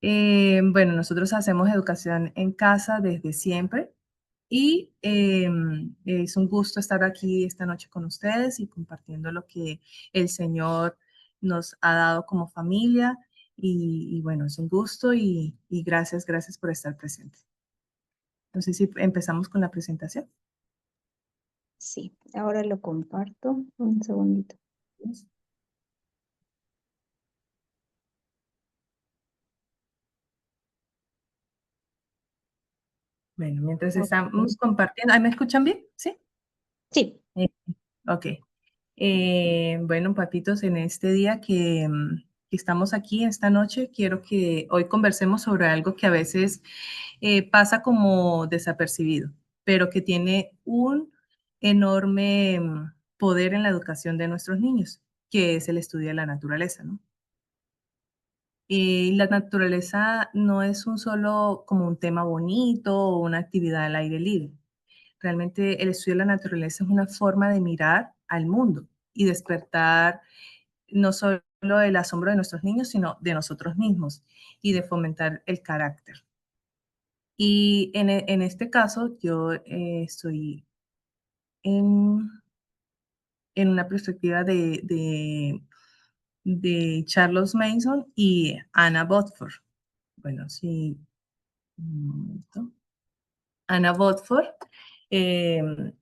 Bueno, nosotros hacemos educación en casa desde siempre y es un gusto estar aquí esta noche con ustedes y compartiendo lo que el Señor nos ha dado como familia. Y bueno, es un gusto y gracias, gracias por estar presente. Entonces, si empezamos con la presentación. Sí, ahora lo comparto. Un segundito. Bueno, mientras Ok. estamos compartiendo, ¿ahí me escuchan bien? ¿Sí? Sí, Eh, ok. Bueno, papitos, en este día que estamos aquí esta noche, quiero que hoy conversemos sobre algo que a veces pasa como desapercibido, pero que tiene un enorme poder en la educación de nuestros niños, que es el estudio de la naturaleza, ¿no? La naturaleza no es un solo como un tema bonito o una actividad al aire libre. Realmente el estudio de la naturaleza es una forma de mirar al mundo y despertar no solo el asombro de nuestros niños, sino de nosotros mismos y de fomentar el carácter. Y en este caso, yo estoy en, en una perspectiva de Charles Manson y Anna Bodford. Bueno, sí, un momento. Anna Bodford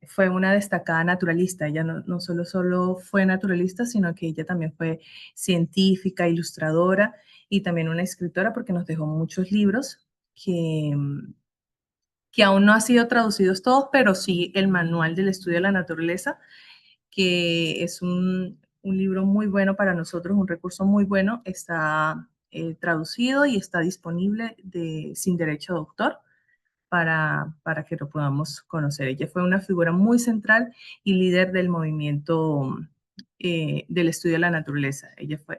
fue una destacada naturalista. Ella no solo fue naturalista, sino que ella también fue científica, ilustradora y también una escritora porque nos dejó muchos libros que aún no han sido traducidos todos, pero sí el Manual del Estudio de la Naturaleza, que es un libro muy bueno para nosotros, un recurso muy bueno, está traducido y está disponible sin derecho de autor para que lo podamos conocer. Ella fue una figura muy central y líder del movimiento del estudio de la naturaleza. Ella fue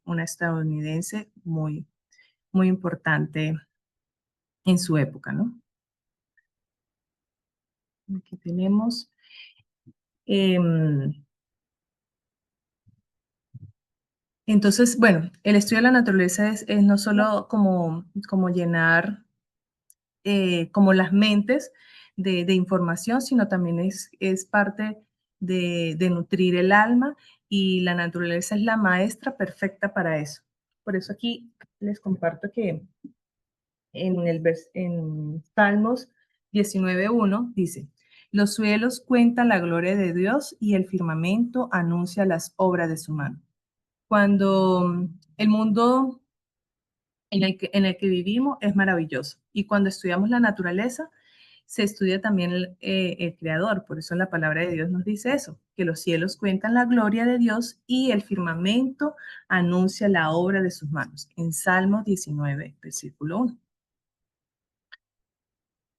una estadounidense muy, muy importante en su época, ¿no? Aquí tenemos. em, entonces, bueno, el estudio de la naturaleza es no solo como llenar como las mentes de información, sino también es parte de nutrir el alma y la naturaleza es la maestra perfecta para eso. Por eso aquí les comparto que en Salmos 19:1 dice, los cielos cuentan la gloria de Dios y el firmamento anuncia las obras de su mano. Cuando el mundo en el que vivimos es maravilloso y cuando estudiamos la naturaleza, se estudia también el creador. Por eso la palabra de Dios nos dice eso, que los cielos cuentan la gloria de Dios y el firmamento anuncia la obra de sus manos. En Salmos 19, versículo 1.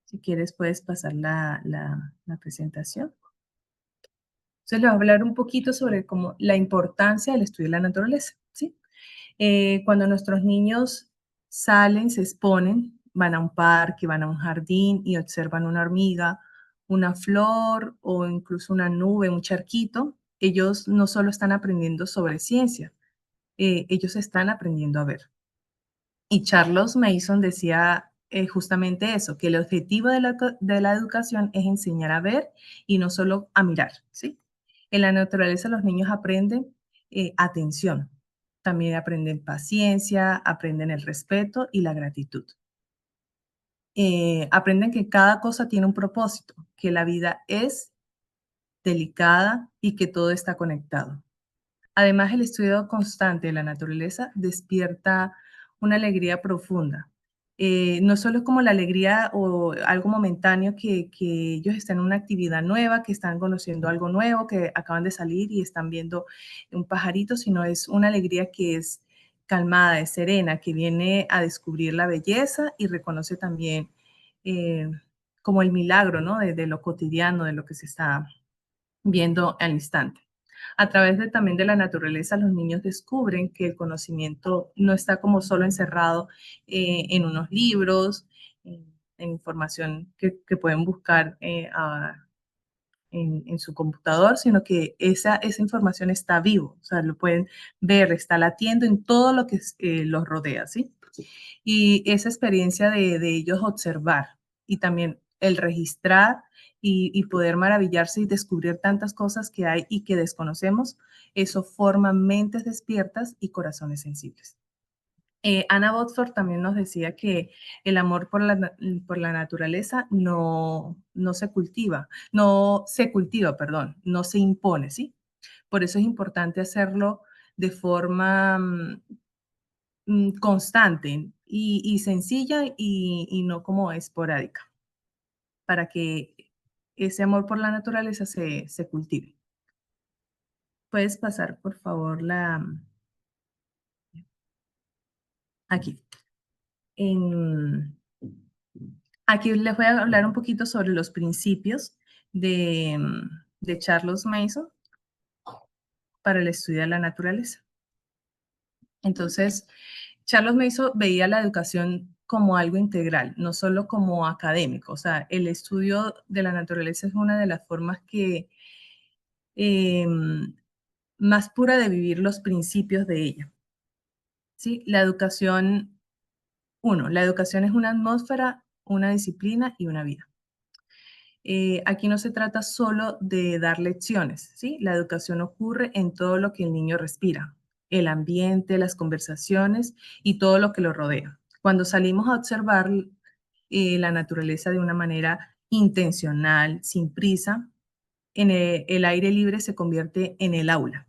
Si quieres, puedes pasar la presentación. Entonces, les voy a hablar un poquito sobre como la importancia del estudio de la naturaleza, ¿sí? Cuando nuestros niños salen, se exponen, van a un parque, van a un jardín y observan una hormiga, una flor o incluso una nube, un charquito, ellos no solo están aprendiendo sobre ciencia, ellos están aprendiendo a ver. Y Charles Mason decía justamente eso, que el objetivo de la educación es enseñar a ver y no solo a mirar, ¿sí? En la naturaleza los niños aprenden atención, también aprenden paciencia, aprenden el respeto y la gratitud. Aprenden que cada cosa tiene un propósito, que la vida es delicada y que todo está conectado. Además, el estudio constante de la naturaleza despierta una alegría profunda. No solo es como la alegría o algo momentáneo que ellos están en una actividad nueva, que están conociendo algo nuevo, que acaban de salir y están viendo un pajarito, sino es una alegría que es calmada, es serena, que viene a descubrir la belleza y reconoce también eh, como el milagro, ¿no? De lo cotidiano, de lo que se está viendo al instante. A través también de la naturaleza, los niños descubren que el conocimiento no está como solo encerrado en unos libros, en información que pueden buscar en su computador, sino que esa información está vivo, o sea, lo pueden ver, está latiendo en todo lo que los rodea, ¿sí? Y esa experiencia de ellos observar y también el registrar y poder maravillarse y descubrir tantas cosas que hay y que desconocemos, eso forma mentes despiertas y corazones sensibles. Anna Botsford también nos decía que el amor por la naturaleza no se cultiva, perdón, no se impone, ¿sí? Por eso es importante hacerlo de forma constante y sencilla y no como esporádica, para que ese amor por la naturaleza se cultive. Puedes pasar, por favor, aquí. En, Aquí les voy a hablar un poquito sobre los principios de Charles Mason para el estudio de la naturaleza. Entonces, Charles Mason veía la educación como algo integral, no solo como académico. O sea, el estudio de la naturaleza es una de las formas eh, más pura de vivir los principios de ella. ¿Sí? La educación es una atmósfera, una disciplina y una vida. Aquí no se trata solo de dar lecciones, ¿sí? La educación ocurre en todo lo que el niño respira, el ambiente, las conversaciones y todo lo que lo rodea. Cuando salimos a observar la naturaleza de una manera intencional, sin prisa, el aire libre se convierte en el aula.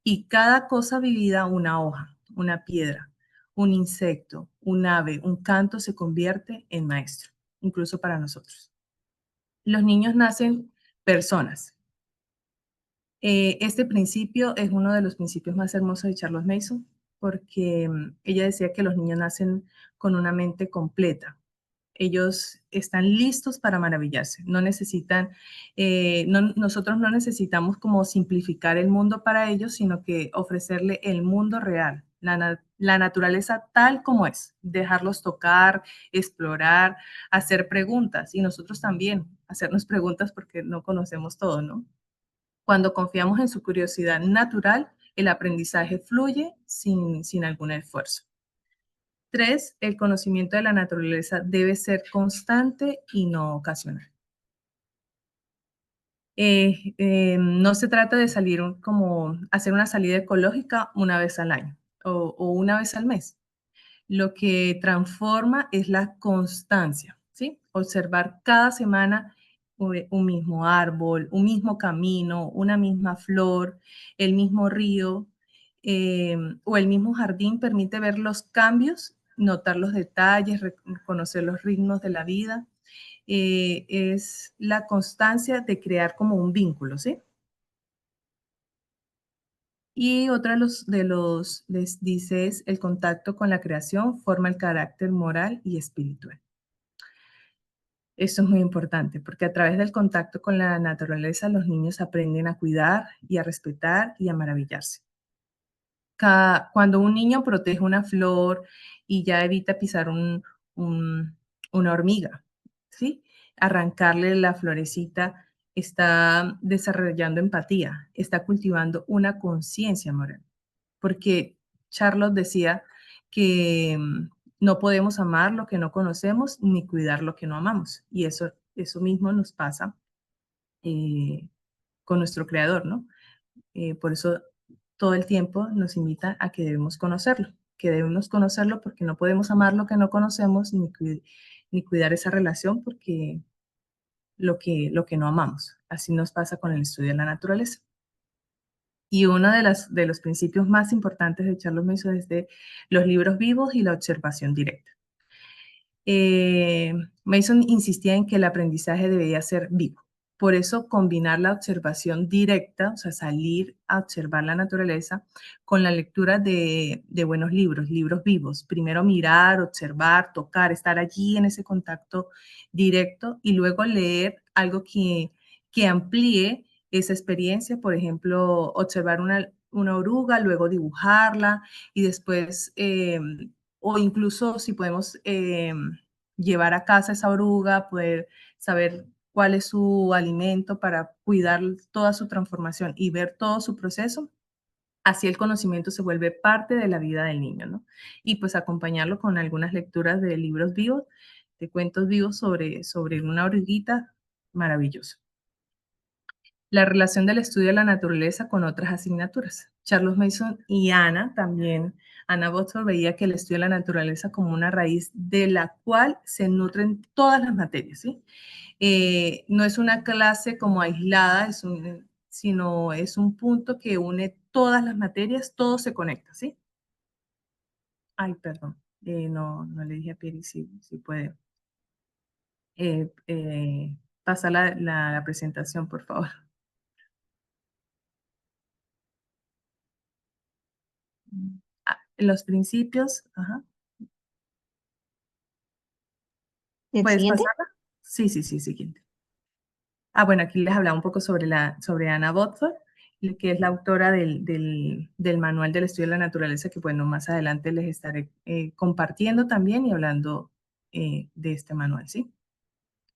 Y cada cosa vivida, una hoja, una piedra, un insecto, un ave, un canto, se convierte en maestro, incluso para nosotros. Los niños nacen personas. Este principio es uno de los principios más hermosos de Charles Mason, porque ella decía que los niños nacen con una mente completa. Ellos están listos para maravillarse. No necesitan, nosotros no necesitamos como simplificar el mundo para ellos, sino que ofrecerle el mundo real, la naturaleza tal como es, dejarlos tocar, explorar, hacer preguntas y nosotros también hacernos preguntas porque no conocemos todo, ¿no? Cuando confiamos en su curiosidad natural, el aprendizaje fluye sin algún esfuerzo. 3, el conocimiento de la naturaleza debe ser constante y no ocasional. No se trata de salir como hacer una salida ecológica una vez al año o una vez al mes. Lo que transforma es la constancia, ¿sí? Observar cada semana un mismo árbol, un mismo camino, una misma flor, el mismo río o el mismo jardín permite ver los cambios, notar los detalles, reconocer los ritmos de la vida. Es la constancia de crear como un vínculo, ¿sí? Y otra les dice es el contacto con la creación forma el carácter moral y espiritual. Esto es muy importante porque a través del contacto con la naturaleza los niños aprenden a cuidar y a respetar y a maravillarse. Cuando un niño protege una flor y ya evita pisar una hormiga, ¿sí? Arrancarle la florecita está desarrollando empatía, está cultivando una conciencia moral. Porque Charlotte decía que no podemos amar lo que no conocemos ni cuidar lo que no amamos. Y eso mismo nos pasa con nuestro creador, ¿no? Por eso todo el tiempo nos invita a que debemos conocerlo porque no podemos amar lo que no conocemos ni cuidar esa relación porque lo que no amamos. Así nos pasa con el estudio de la naturaleza. Y uno de los principios más importantes de Charles Mason es de los libros vivos y la observación directa. Mason insistía en que el aprendizaje debía ser vivo. Por eso combinar la observación directa, o sea, salir a observar la naturaleza, con la lectura de buenos libros, libros vivos. Primero mirar, observar, tocar, estar allí en ese contacto directo y luego leer algo que amplíe esa experiencia. Por ejemplo, observar una oruga, luego dibujarla y después, o incluso si podemos llevar a casa esa oruga, poder saber cuál es su alimento para cuidar toda su transformación y ver todo su proceso, así el conocimiento se vuelve parte de la vida del niño, ¿no? Y pues acompañarlo con algunas lecturas de libros vivos, de cuentos vivos sobre una oruguita, maravilloso. La relación del estudio de la naturaleza con otras asignaturas. Charles Mason y Anna también, Anna Botsford veía que el estudio de la naturaleza como una raíz de la cual se nutren todas las materias, ¿sí? No es una clase como aislada, sino es un punto que une todas las materias, todo se conecta, ¿sí? Ay, perdón, no le dije a Pieri si puede pasar la presentación, por favor. Los principios, ajá. ¿El ¿Puedes siguiente? pasarla? Sí, sí, sí, siguiente. Bueno, aquí les hablaba un poco sobre Anna Botsford, que es la autora del Manual del Estudio de la Naturaleza, que bueno, más adelante les estaré compartiendo también y hablando de este manual, ¿sí?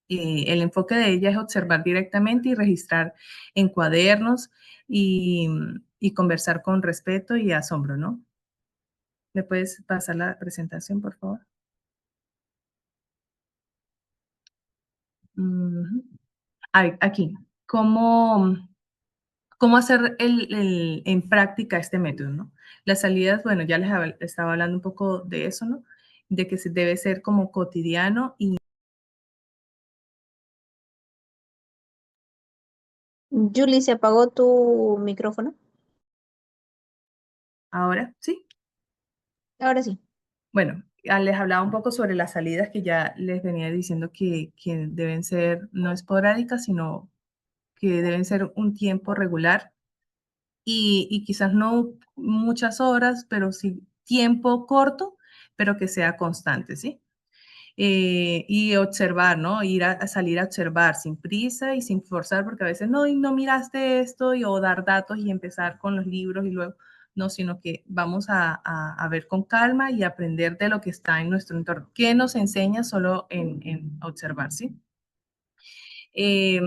El enfoque de ella es observar directamente y registrar en cuadernos y conversar con respeto y asombro, ¿no? ¿Me puedes pasar la presentación, por favor? Ujú. Aquí, ¿cómo hacer en práctica este método, ¿no? Las salidas, bueno, ya estaba hablando un poco de eso, ¿no? De que se debe ser como cotidiano y Julie, ¿se apagó tu micrófono? ahora, ¿sí? Ahora sí. Bueno, les hablaba un poco sobre las salidas que ya les venía diciendo que deben ser no esporádicas, sino que deben ser un tiempo regular y quizás no muchas horas, pero sí tiempo corto, pero que sea constante, ¿sí? Y observar, ¿no? Ir a salir a observar sin prisa y sin forzar, porque a veces no, y no miraste esto, o dar datos y empezar con los libros y luego, no, sino que vamos a ver con calma y aprender de lo que está en nuestro entorno. ¿Qué nos enseña solo en observar, sí? Eh,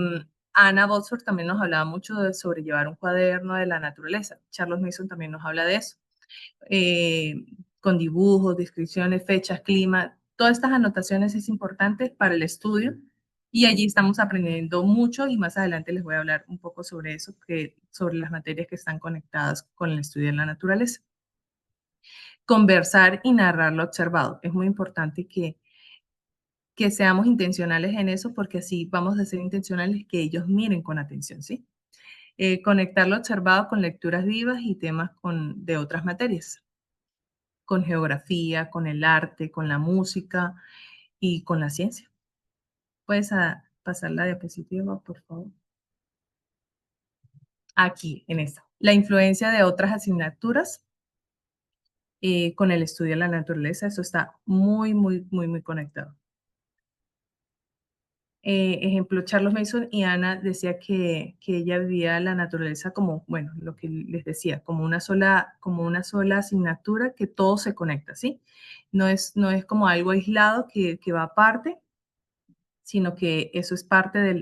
Anna Botsford también nos hablaba mucho de sobrellevar un cuaderno de la naturaleza. Charles Mason también nos habla de eso. eh, con dibujos, descripciones, fechas, clima. Todas estas anotaciones es importante para el estudio y allí estamos aprendiendo mucho y más adelante les voy a hablar un poco sobre eso, sobre las materias que están conectadas con el estudio de la naturaleza. Conversar y narrar lo observado. Es muy importante que seamos intencionales en eso porque así vamos a ser intencionales que ellos miren con atención, ¿sí? Conectar lo observado con lecturas vivas y temas de otras materias, con geografía, con el arte, con la música y con la ciencia. ¿Puedes pasar la diapositiva, por favor? Aquí, en esta. La influencia de otras asignaturas con el estudio de la naturaleza, eso está muy, muy, muy, muy conectado. Ejemplo, Charles Mason y Ana decía que ella vivía la naturaleza como, bueno, lo que les decía, como una sola asignatura que todo se conecta, ¿sí? No es como algo aislado que va aparte, sino que eso es parte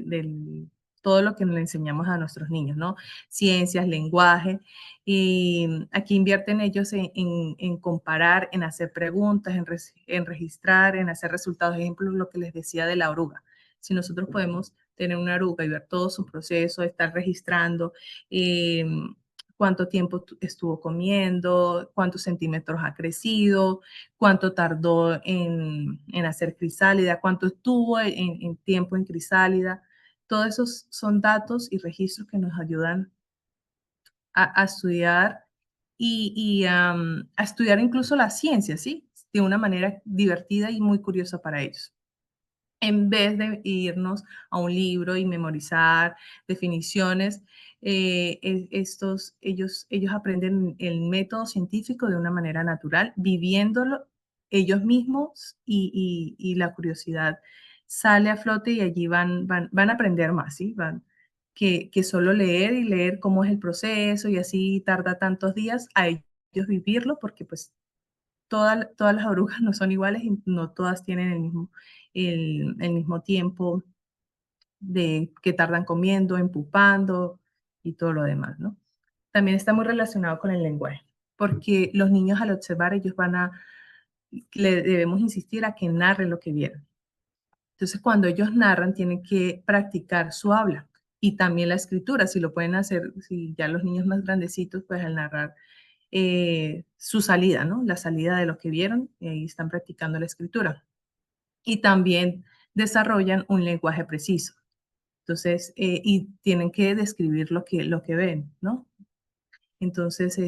todo lo que le enseñamos a nuestros niños, ¿no? Ciencias, lenguaje, y aquí invierten ellos en comparar, en hacer preguntas, en registrar, en hacer resultados. Ejemplo, lo que les decía de la oruga. Si nosotros podemos tener una oruga y ver todo su proceso, estar registrando eh, cuánto tiempo estuvo comiendo, cuántos centímetros ha crecido, cuánto tardó en hacer crisálida, cuánto estuvo en tiempo en crisálida. Todos esos son datos y registros que nos ayudan a estudiar a estudiar incluso la ciencia, ¿sí? De una manera divertida y muy curiosa para ellos en vez de irnos a un libro y memorizar definiciones, ellos aprenden el método científico de una manera natural, viviéndolo ellos mismos y la curiosidad sale a flote y allí van a aprender más, ¿sí? Que solo leer y leer cómo es el proceso y así tarda tantos días a ellos vivirlo porque pues todas las orugas no son iguales y no todas tienen el mismo tiempo de que tardan comiendo, empupando y todo lo demás, ¿no? También está muy relacionado con el lenguaje, porque los niños al observar, ellos le debemos insistir a que narren lo que vieron. Entonces, cuando ellos narran, tienen que practicar su habla y también la escritura, si lo pueden hacer, si ya los niños más grandecitos, pues al narrar su salida, ¿no? La salida de lo que vieron, y ahí están practicando la escritura. Y también desarrollan un lenguaje preciso. Entonces, y tienen que describir lo que ven, ¿no? Entonces,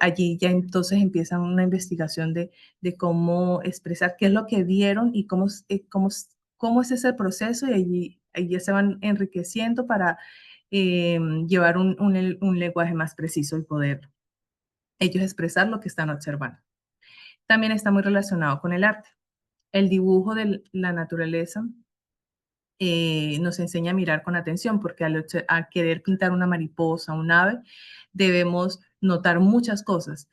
allí ya entonces empiezan una investigación de cómo expresar qué es lo que vieron y cómo es ese proceso, y allí ya se van enriqueciendo para llevar un lenguaje más preciso y poder ellos expresar lo que están observando. También está muy relacionado con el arte. El dibujo de la naturaleza nos enseña a mirar con atención, porque al querer pintar una mariposa, un ave, debemos notar muchas cosas,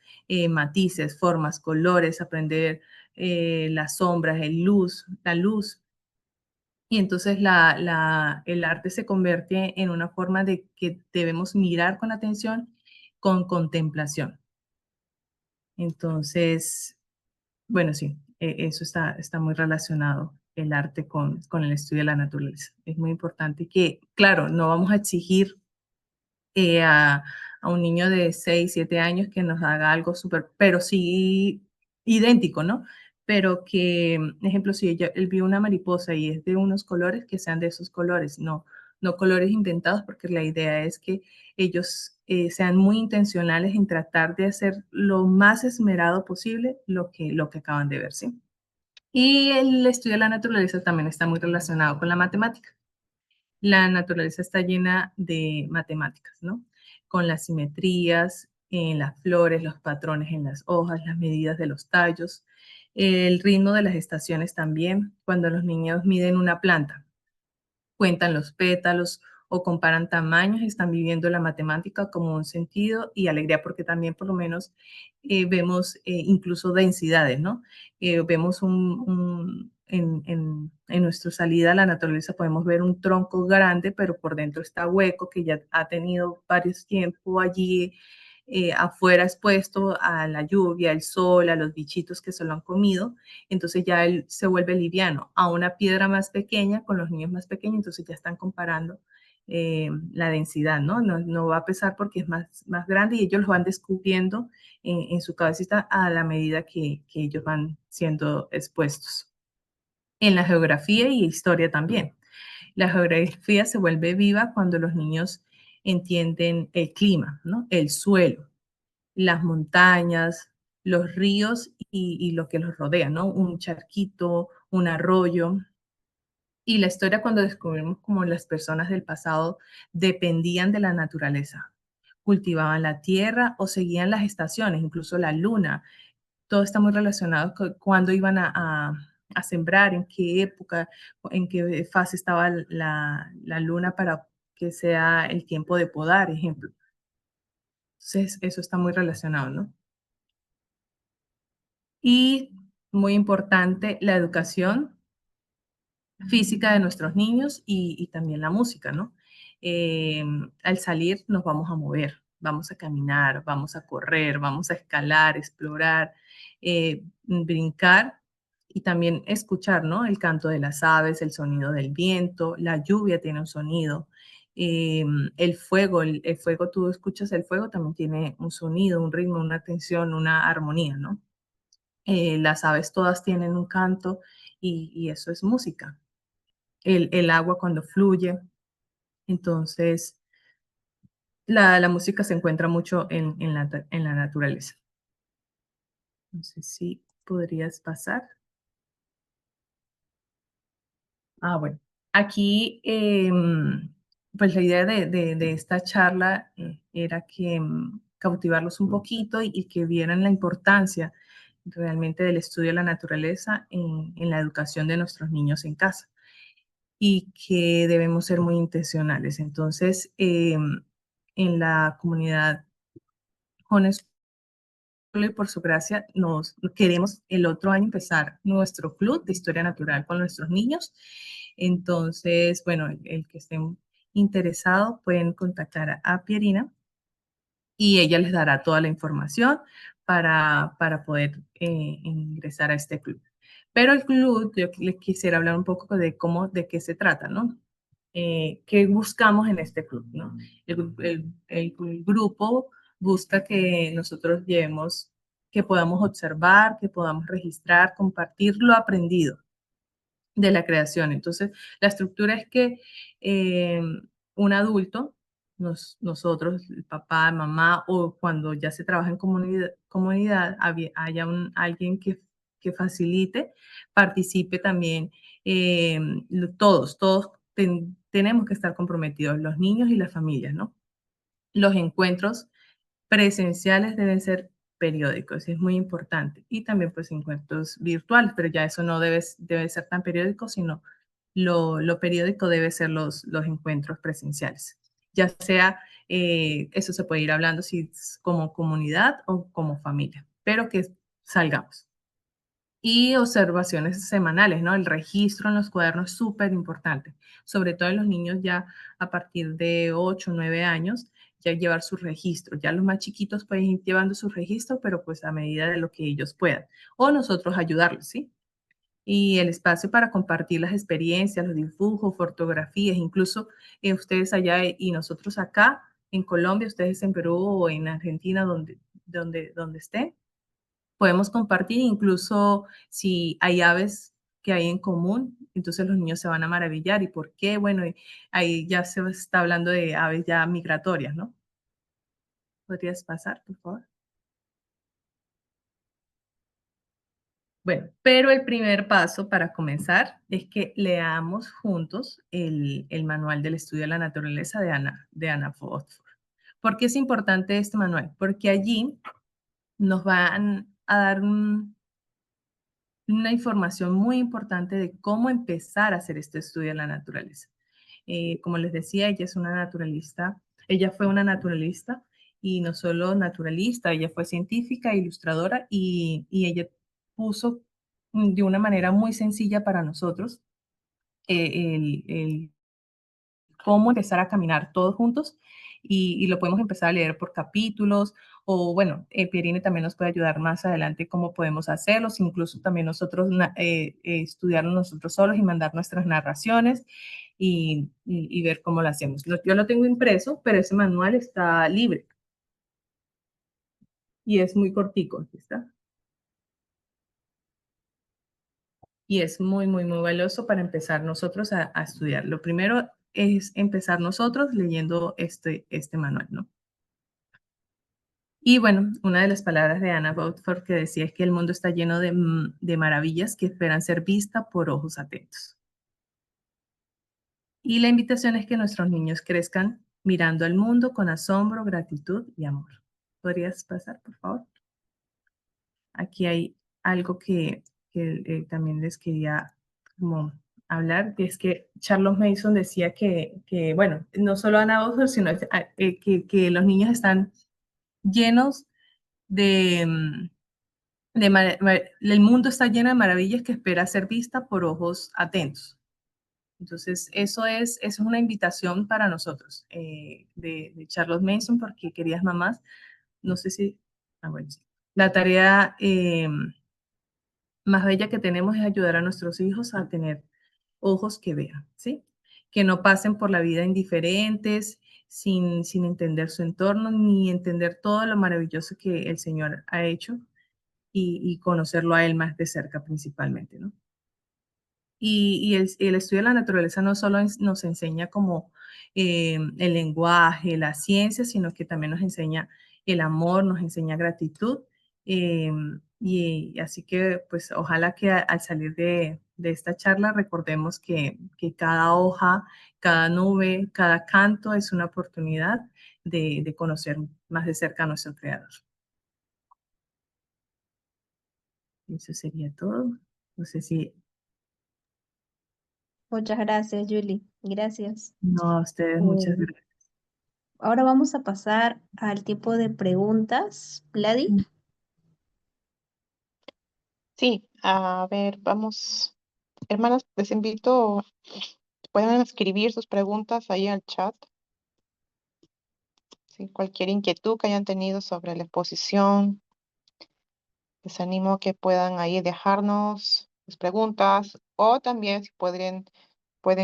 matices, formas, colores, aprender las sombras, la luz. Y entonces el arte se convierte en una forma de que debemos mirar con atención, con contemplación. Entonces, bueno, sí, eso está muy relacionado, el arte con el estudio de la naturaleza. Es muy importante que, claro, no vamos a exigir eh, a, a un niño de 6 7 años que nos haga algo súper, pero sí idéntico, ¿no? Pero que, ejemplo, si él vio una mariposa y es de unos colores, que sean de esos colores, no colores inventados, porque la idea es que ellos sean muy intencionales en tratar de hacer lo más esmerado posible lo que acaban de ver, ¿sí? Y el estudio de la naturaleza también está muy relacionado con la matemática. La naturaleza está llena de matemáticas, ¿no? Con las simetrías en las flores, los patrones en las hojas, las medidas de los tallos, el ritmo de las estaciones también. Cuando los niños miden una planta, cuentan los pétalos o comparan tamaños, están viviendo la matemática como un sentido y alegría, porque también por lo menos vemos incluso densidades, ¿no? Vemos en nuestra salida a la naturaleza podemos ver un tronco grande, pero por dentro está hueco, que ya ha tenido varios tiempos allí afuera expuesto a la lluvia, el sol, a los bichitos que se lo han comido. Entonces ya él se vuelve liviano. A una piedra más pequeña, con los niños más pequeños, entonces ya están comparando la densidad, ¿no? ¿no? Va a pesar porque es más grande, y ellos lo van descubriendo en su cabecita a la medida que ellos van siendo expuestos. En la geografía y historia también. La geografía se vuelve viva cuando los niños entienden el clima, ¿no? El suelo, las montañas, los ríos y lo que los rodea, ¿no? Un charquito, un arroyo. Y la historia, cuando descubrimos cómo las personas del pasado dependían de la naturaleza, cultivaban la tierra o seguían las estaciones, incluso la luna. Todo está muy relacionado con cuándo iban a sembrar, en qué época, en qué fase estaba la luna para que sea el tiempo de podar, ejemplo. Entonces, eso está muy relacionado, ¿no? Y muy importante, la educación física de nuestros niños y también la música, ¿no? Al salir nos vamos a mover, vamos a caminar, vamos a correr, vamos a escalar, explorar, brincar y también escuchar, ¿no? El canto de las aves, el sonido del viento, la lluvia tiene un sonido, el fuego, tú escuchas el fuego, también tiene un sonido, un ritmo, una tensión, una armonía, ¿no? Las aves todas tienen un canto y eso es música. El agua cuando fluye. Entonces, la música se encuentra mucho en la naturaleza. No sé si podrías pasar. Bueno, aquí, pues la idea de esta charla era que cautivarlos un poquito y que vieran la importancia realmente del estudio de la naturaleza en la educación de nuestros niños en casa, y que debemos ser muy intencionales. Entonces, en la comunidad Jones, y por su gracia, nos queremos el otro año empezar nuestro club de historia natural con nuestros niños. Entonces, bueno, el que estén interesados pueden contactar a Pierina y ella les dará toda la información para poder ingresar a este club. Pero el club, yo les quisiera hablar un poco de cómo, de qué se trata, ¿no? ¿Qué buscamos en este club, ¿no? El grupo busca que nosotros llevemos, que podamos observar, que podamos registrar, compartir lo aprendido de la creación. Entonces, la estructura es que eh, un adulto, nosotros, el papá, mamá, o cuando ya se trabaja en comunidad haya alguien que facilite, participe también. eh, todos tenemos que estar comprometidos, los niños y las familias, ¿no? Los encuentros presenciales deben ser periódicos, y es muy importante. Y también pues encuentros virtuales, pero ya eso no debe ser tan periódico, sino lo periódico debe ser los encuentros presenciales. Ya sea, eso se puede ir hablando si como comunidad o como familia, pero que salgamos. Y observaciones semanales, ¿no? El registro en los cuadernos es súper importante, sobre todo en los niños ya a partir de 8 o 9 años, ya llevar su registro. Ya los más chiquitos pueden ir llevando su registro, pero pues a medida de lo que ellos puedan. O nosotros ayudarlos, ¿sí? Y el espacio para compartir las experiencias, los dibujos, fotografías, incluso ustedes allá y nosotros acá en Colombia, ustedes en Perú o en Argentina, donde estén, podemos compartir, incluso si hay aves que hay en común, entonces los niños se van a maravillar. ¿Y por qué? Bueno, ahí ya se está hablando de aves ya migratorias, ¿no? ¿Podrías pasar, por favor? Bueno, pero el primer paso para comenzar es que leamos juntos el manual del estudio de la naturaleza de Anna Foster. ¿Por qué es importante este manual? Porque allí nos van a dar una información muy importante de cómo empezar a hacer este estudio de la naturaleza. Como les decía, ella es una naturalista, ella fue una naturalista y no solo naturalista, ella fue científica, ilustradora y ella puso de una manera muy sencilla para nosotros el cómo empezar a caminar todos juntos y lo podemos empezar a leer por capítulos o bueno, Pierine también nos puede ayudar más adelante cómo podemos hacerlos, incluso también nosotros estudiarlo nosotros solos y mandar nuestras narraciones y ver cómo lo hacemos. Yo lo tengo impreso, pero ese manual está libre y es muy cortico, aquí está. Y es muy valioso para empezar nosotros a estudiar. Lo primero es empezar nosotros leyendo este manual, ¿no? Y bueno, una de las palabras de Anna Boutford que decía es que el mundo está lleno de maravillas que esperan ser vistas por ojos atentos. Y la invitación es que nuestros niños crezcan mirando al mundo con asombro, gratitud y amor. ¿Podrías pasar, por favor? Aquí hay algo que también les quería como hablar, que es que Charles Mason decía bueno, no solo Anna Boutford, sino que los niños están llenos de, el mundo está lleno de maravillas que espera ser vista por ojos atentos. Entonces, eso es una invitación para nosotros de Charles Mason, porque queridas mamás, no sé si, bueno, sí. La tarea más bella que tenemos es ayudar a nuestros hijos a tener ojos que vean, ¿sí? Que no pasen por la vida indiferentes, sin entender su entorno, ni entender todo lo maravilloso que el Señor ha hecho y conocerlo a él más de cerca principalmente, ¿no? Y el estudio de la naturaleza no solo nos enseña como el lenguaje, la ciencia, sino que también nos enseña el amor, nos enseña gratitud. Y así que, pues, ojalá que al salir de esta charla recordemos que cada hoja, cada nube, cada canto es una oportunidad de conocer más de cerca a nuestro Creador. Eso sería todo. No sé si Muchas gracias, Julie. Gracias. no, a ustedes muchas Eh, gracias. Ahora vamos a pasar al tipo de preguntas. Vladi. Sí, a ver, vamos. Hermanas, les invito, pueden escribir sus preguntas ahí al chat. ¿Sí? Cualquier inquietud que hayan tenido sobre la exposición, les animo a que puedan ahí dejarnos sus preguntas o también si pueden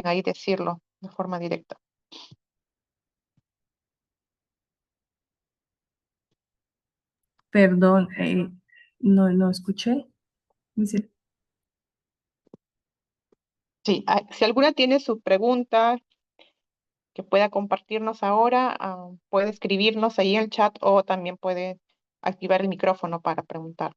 ahí decirlo de forma directa. Perdón, no escuché. Dice, Sí, si alguna tiene su pregunta que pueda compartirnos ahora, puede escribirnos ahí en el chat o también puede activar el micrófono para preguntar.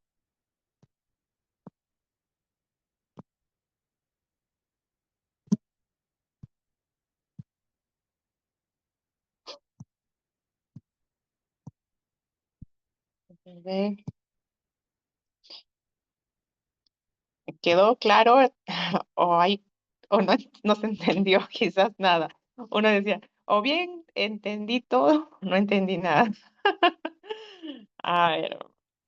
A ver, ¿quedó claro o o no se entendió quizás nada? Uno decía, o bien entendí todo, o no entendí nada. A ver,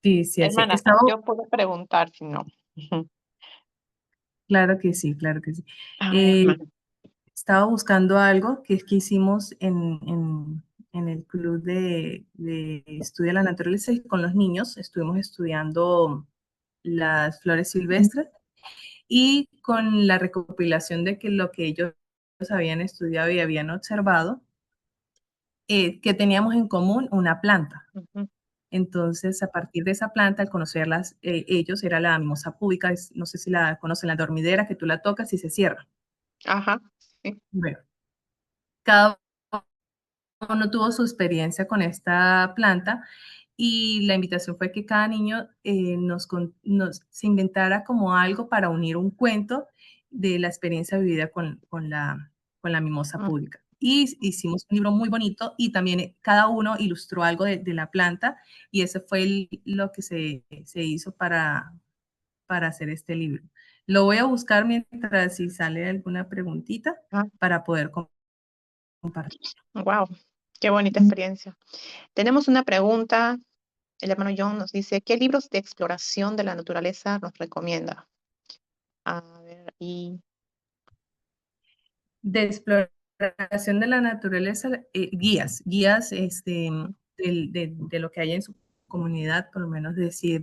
sí, sí, así. hermana, yo puedo preguntar si no. Ujú. Claro que sí, claro que sí. A ver, Eh, hermana. Estaba buscando algo que es que hicimos en el club de estudio de la naturaleza y con los niños. Estuvimos estudiando las flores silvestres y con la recopilación de que lo que ellos habían estudiado y habían observado, que teníamos en común una planta. Ujú. Entonces, a partir de esa planta, al conocerlas, ellos, era la mimosa púbica, no sé si la conocen, la dormidera, que tú la tocas y se cierra. Ajá, sí. Bueno, cada uno tuvo su experiencia con esta planta y la invitación fue que cada niño se inventara como algo para unir un cuento de la experiencia vivida con la mimosa Mm, pública. Y hicimos un libro muy bonito y también cada uno ilustró algo de la planta y ese fue lo que se hizo para hacer este libro. Lo voy a buscar mientras si sale alguna preguntita ah, para poder compartir. wow, qué bonita experiencia. Tenemos una pregunta. El hermano John nos dice, ¿qué libros de exploración de la naturaleza nos recomienda? A ver, y De exploración de la naturaleza, guías de lo que hay en su comunidad, por lo menos de si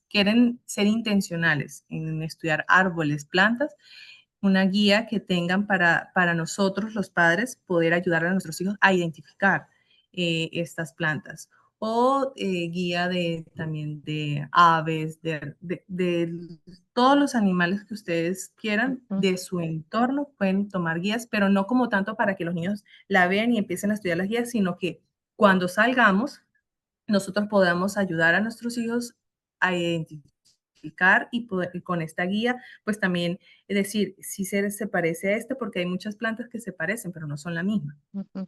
quieren ser intencionales en estudiar árboles, plantas, una guía que tengan para nosotros, los padres, poder ayudar a nuestros hijos a identificar estas plantas. O guía también de aves, de todos los animales que ustedes quieran ujú, de su entorno, pueden tomar guías, pero no como tanto para que los niños la vean y empiecen a estudiar las guías, sino que cuando salgamos, nosotros podamos ayudar a nuestros hijos a identificar y con esta guía, pues también es decir, si se parece a este, porque hay muchas plantas que se parecen, pero no son la misma. ujú,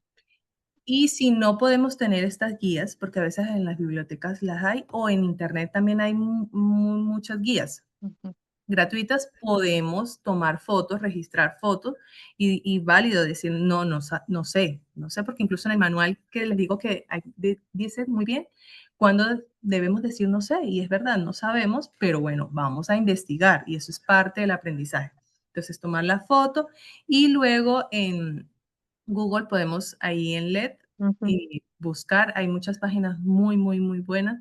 Y si no podemos tener estas guías, porque a veces en las bibliotecas las hay, o en internet también hay muchas guías ujú, gratuitas, podemos tomar fotos, registrar fotos y válido decir, no sé, porque incluso en el manual que les digo que dice muy bien cuando debemos decir no sé, y es verdad, no sabemos, pero bueno, vamos a investigar y eso es parte del aprendizaje. Entonces, tomar la foto y luego en Google podemos ahí en LED ujú, buscar, hay muchas páginas muy buenas.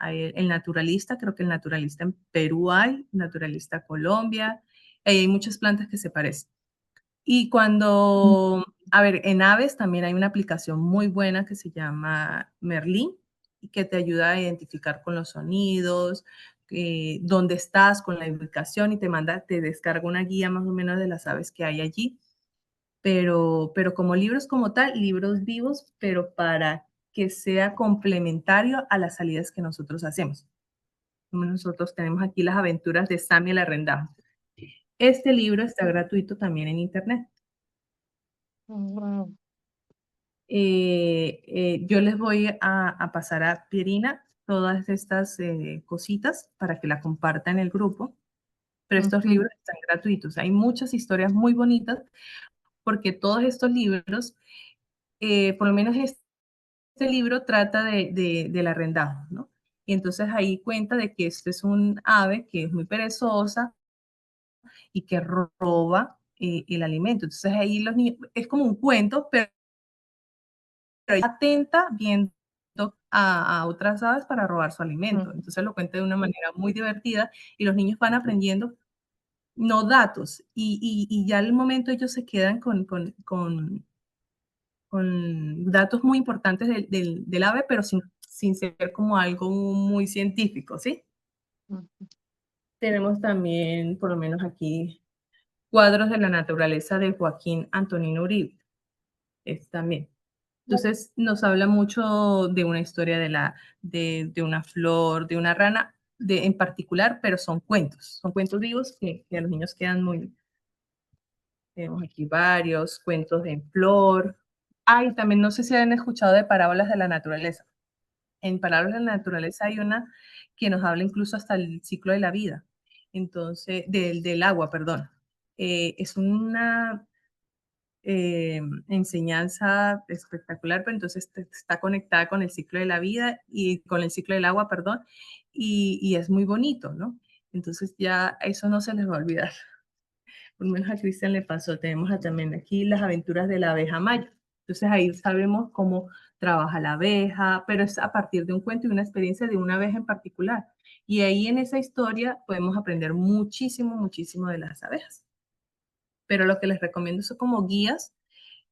Hay el naturalista, creo que el naturalista en Perú hay, naturalista Colombia, hay muchas plantas que se parecen. Y cuando, a ver, en aves también hay una aplicación muy buena que se llama Merlin y que te ayuda a identificar con los sonidos, dónde estás, con la ubicación y te descarga una guía más o menos de las aves que hay allí, pero como libros como tal, libros vivos, pero para que sea complementario a las salidas que nosotros hacemos. Como nosotros tenemos aquí las aventuras de Sammy el Arrendado. Este libro está gratuito también en internet. wow, Yo les voy a pasar a Pierina todas estas cositas para que la compartan en el grupo, pero estos ujú, libros están gratuitos. Hay muchas historias muy bonitas porque todos estos libros, por lo menos este libro trata del arrendado, ¿no? Y entonces ahí cuenta de que este es un ave que es muy perezosa, y que roba el alimento. Entonces ahí los niños, es como un cuento, pero ella atenta viendo a otras aves para robar su alimento. Entonces lo cuenta de una manera muy divertida y los niños van aprendiendo no datos y ya al momento ellos se quedan con datos muy importantes del ave, pero sin ser como algo muy científico, ¿sí? Tenemos también, por lo menos aquí, cuadros de la naturaleza de Joaquín Antonino Uribe. Es también. Entonces nos habla mucho de una historia de una flor, de una rana en particular, pero son cuentos vivos que a los niños quedan muy... Tenemos aquí varios cuentos de flor. Ay, también no sé si han escuchado de parábolas de la naturaleza. En parábolas de la naturaleza hay una que nos habla incluso hasta el ciclo de la vida, entonces, del agua, perdón. Es una enseñanza espectacular, pero entonces está conectada con el ciclo de la vida y con el ciclo del agua, perdón, y es muy bonito, ¿no? Entonces ya eso no se les va a olvidar. Por lo menos a Cristian le pasó. Tenemos también aquí las aventuras de la abeja maya. Entonces ahí sabemos cómo trabaja la abeja, pero es a partir de un cuento y una experiencia de una abeja en particular. Y ahí en esa historia podemos aprender muchísimo, muchísimo de las abejas. Pero lo que les recomiendo son como guías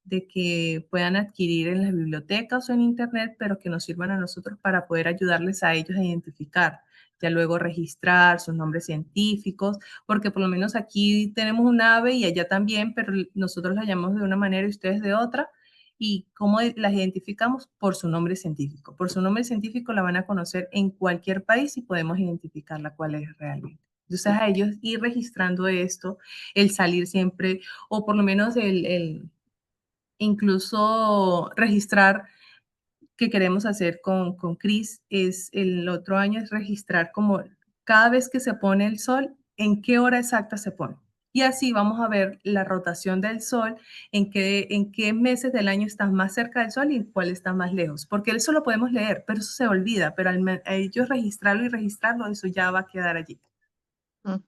de que puedan adquirir en las bibliotecas o en internet, pero que nos sirvan a nosotros para poder ayudarles a ellos a identificar, ya luego registrar sus nombres científicos, porque por lo menos aquí tenemos un ave y allá también, pero nosotros la llamamos de una manera y ustedes de otra. ¿Y cómo las identificamos? Por su nombre científico. Por su nombre científico la van a conocer en cualquier país y podemos identificarla cuál es realmente. Entonces a ellos ir registrando esto, el salir siempre, o por lo menos incluso registrar que queremos hacer con Cris es el otro año es registrar como cada vez que se pone el sol, en qué hora exacta se pone. Y así vamos a ver la rotación del sol, en qué meses del año estás más cerca del sol y en cuál está más lejos. Porque eso lo podemos leer, pero eso se olvida. Pero a ellos registrarlo y registrarlo, eso ya va a quedar allí. No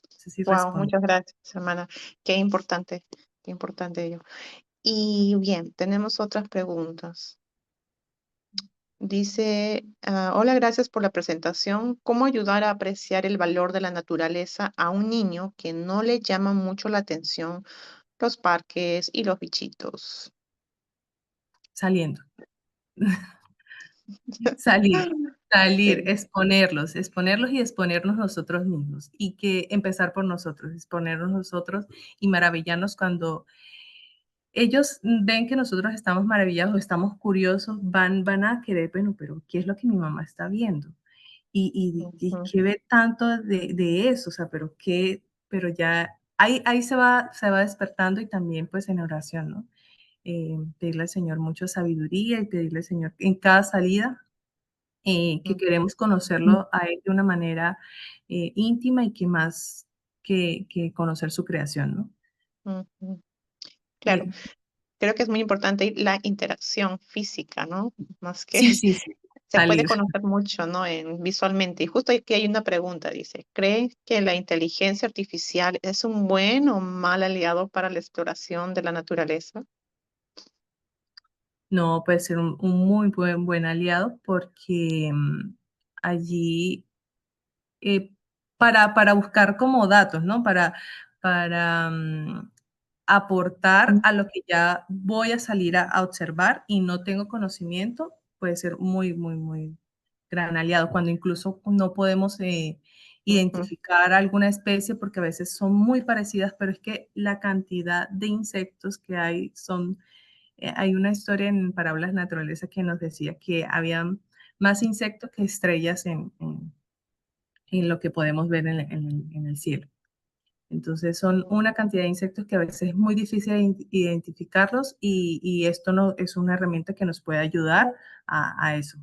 sé si Wow, responde. muchas gracias, hermana. Qué importante ello. Y bien, tenemos otras preguntas. Dice, hola, gracias por la presentación. ¿Cómo ayudar a apreciar el valor de la naturaleza a un niño que no le llama mucho la atención los parques y los bichitos? Saliendo. Salir, salir, Sí. exponerlos y exponernos nosotros mismos y que empezar por nosotros, exponernos nosotros y maravillarnos cuando ellos ven que nosotros estamos maravillados o estamos curiosos, van a querer, bueno, pero ¿qué es lo que mi mamá está viendo? Y Ujú, qué ve tanto de eso, o sea, pero ya ahí se va despertando y también pues en oración, ¿no? Pedirle al Señor mucha sabiduría y pedirle al Señor en cada salida que ujú, queremos conocerlo a él de una manera íntima y que más que conocer su creación, ¿no? ujú. Claro, Eh, creo que es muy importante la interacción física, ¿no? Más que sí, sí, sí, se puede salir. conocer mucho, ¿no? Visualmente. Y justo aquí hay una pregunta, dice, ¿cree que la inteligencia artificial es un buen o mal aliado para la exploración de la naturaleza? No, puede ser un muy buen aliado porque allí eh, para buscar como datos, ¿no? Para aportar a lo que ya voy a salir a observar y no tengo conocimiento, puede ser muy, muy, muy gran aliado, cuando incluso no podemos Ujú, identificar alguna especie porque a veces son muy parecidas, pero es que la cantidad de insectos que hay hay una historia en Parábolas Naturaleza que nos decía que había más insectos que estrellas en lo que podemos ver en el cielo. Entonces son una cantidad de insectos que a veces es muy difícil identificarlos y esto no, es una herramienta que nos puede ayudar a eso.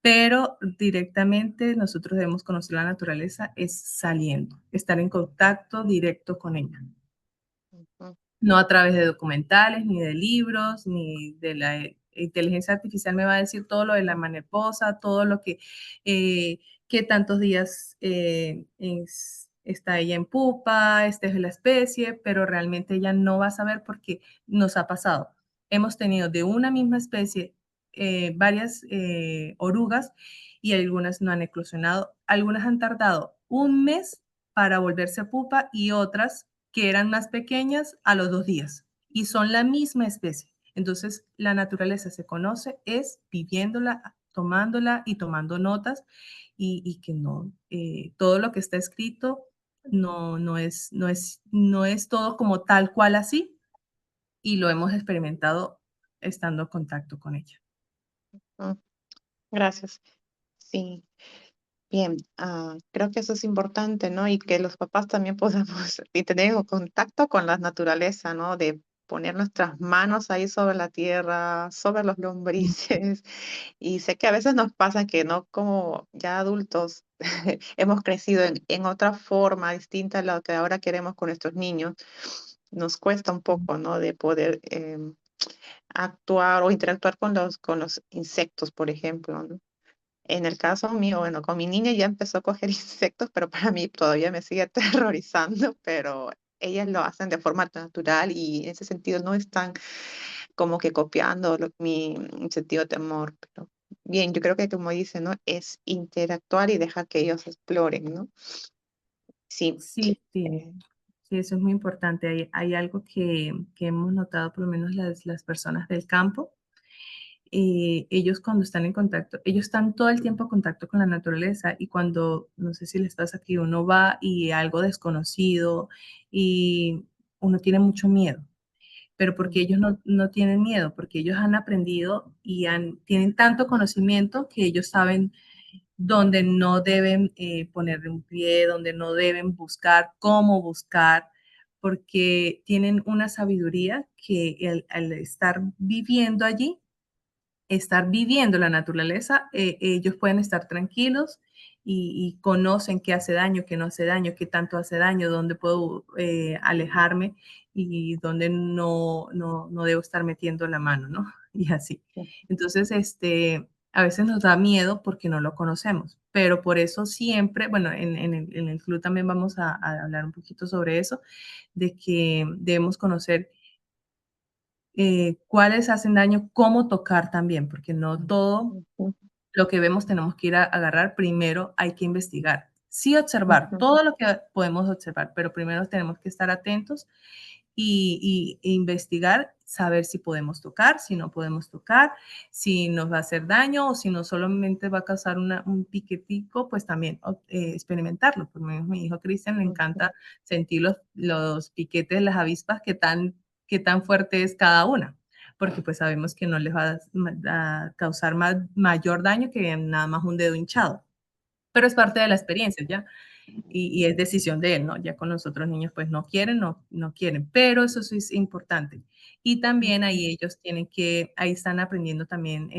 Pero directamente nosotros debemos conocer la naturaleza es saliendo, estar en contacto directo con ella. ujú, No a través de documentales, ni de libros, ni de la inteligencia artificial me va a decir todo lo de la mariposa, todo lo que tantos días está ella en pupa, esta es la especie, pero realmente ella no va a saber porque nos ha pasado. Hemos tenido de una misma especie varias orugas y algunas no han eclosionado. Algunas han tardado un mes para volverse pupa y otras que eran más pequeñas a los 2 días y son la misma especie. Entonces, la naturaleza se conoce es viviéndola, tomándola y tomando notas y que no, todo lo que está escrito no es todo como tal cual así y lo hemos experimentado estando en contacto con ella. Mm, Gracias. Sí, bien. Creo que eso es importante, ¿no? Y que los papás también podamos y tener contacto con la naturaleza, ¿no? De poner nuestras manos ahí sobre la tierra, sobre los lombrices. Y sé que a veces nos pasa que no como ya adultos hemos crecido en otra forma distinta a lo que ahora queremos con nuestros niños. Nos cuesta un poco, ¿no? De poder actuar o interactuar con los insectos, por ejemplo, ¿no? En el caso mío, bueno, con mi niña ya empezó a coger insectos, pero para mí todavía me sigue aterrorizando, pero ellas lo hacen de forma natural y en ese sentido no están como que copiando mi sentido de temor. Pero bien, yo creo que como dice, ¿no? Es interactuar y dejar que ellos exploren, ¿no? Sí. Sí, sí, eh, sí, eso es muy importante. Hay algo que hemos notado, por lo menos las personas del campo, ellos cuando están en contacto, ellos están todo el tiempo en contacto con la naturaleza y cuando, no sé si les pasa que uno va y algo desconocido y uno tiene mucho miedo, pero porque mm, ellos no tienen miedo, porque ellos han aprendido y tienen tanto conocimiento que ellos saben donde no deben poner un pie, donde no deben buscar, cómo buscar, porque tienen una sabiduría que al estar viviendo allí, estar viviendo la naturaleza, ellos pueden estar tranquilos y conocen qué hace daño, qué no hace daño, qué tanto hace daño, dónde puedo alejarme y dónde no debo estar metiendo la mano, ¿no? Y así. mm, Entonces, a veces nos da miedo porque no lo conocemos, pero por eso siempre, bueno, en el club también vamos a hablar un poquito sobre eso, de que debemos conocer cuáles hacen daño, cómo tocar también, porque no todo ujú, lo que vemos tenemos que ir a agarrar, primero hay que investigar. Sí observar, ujú, todo lo que podemos observar, pero primero tenemos que estar atentos e investigar, saber si podemos tocar, si no podemos tocar, si nos va a hacer daño o si no solamente va a causar un piquetico, pues también experimentarlo. Por lo menos mi hijo Cristian le ujú, encanta sentir los piquetes de las avispas, qué tan fuerte es cada una, porque pues sabemos que no les va a causar mayor daño que nada más un dedo hinchado. Pero es parte de la experiencia, ¿ya? Y es decisión de él, ¿no? Ya con los otros niños, pues no quieren, no quieren, pero eso sí es importante. Y también ahí ujú, ellos ahí están aprendiendo también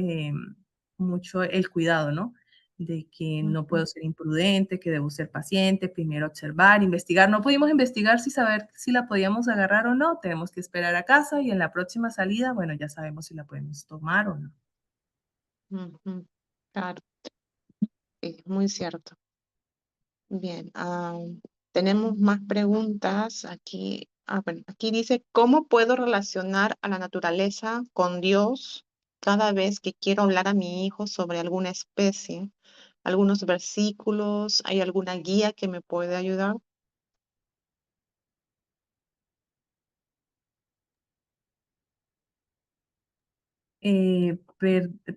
mucho el cuidado, ¿no? De que no ujú, puedo ser imprudente, que debo ser paciente, primero observar, investigar. No pudimos investigar si saber si la podíamos agarrar o no, tenemos que esperar a casa y en la próxima salida, bueno, ya sabemos si la podemos tomar o no. ujú. Claro, sí, muy cierto. Bien, tenemos más preguntas aquí. Bueno, aquí dice, ¿cómo puedo relacionar a la naturaleza con Dios cada vez que quiero hablar a mi hijo sobre alguna especie? ¿Algunos versículos? ¿Hay alguna guía que me puede ayudar?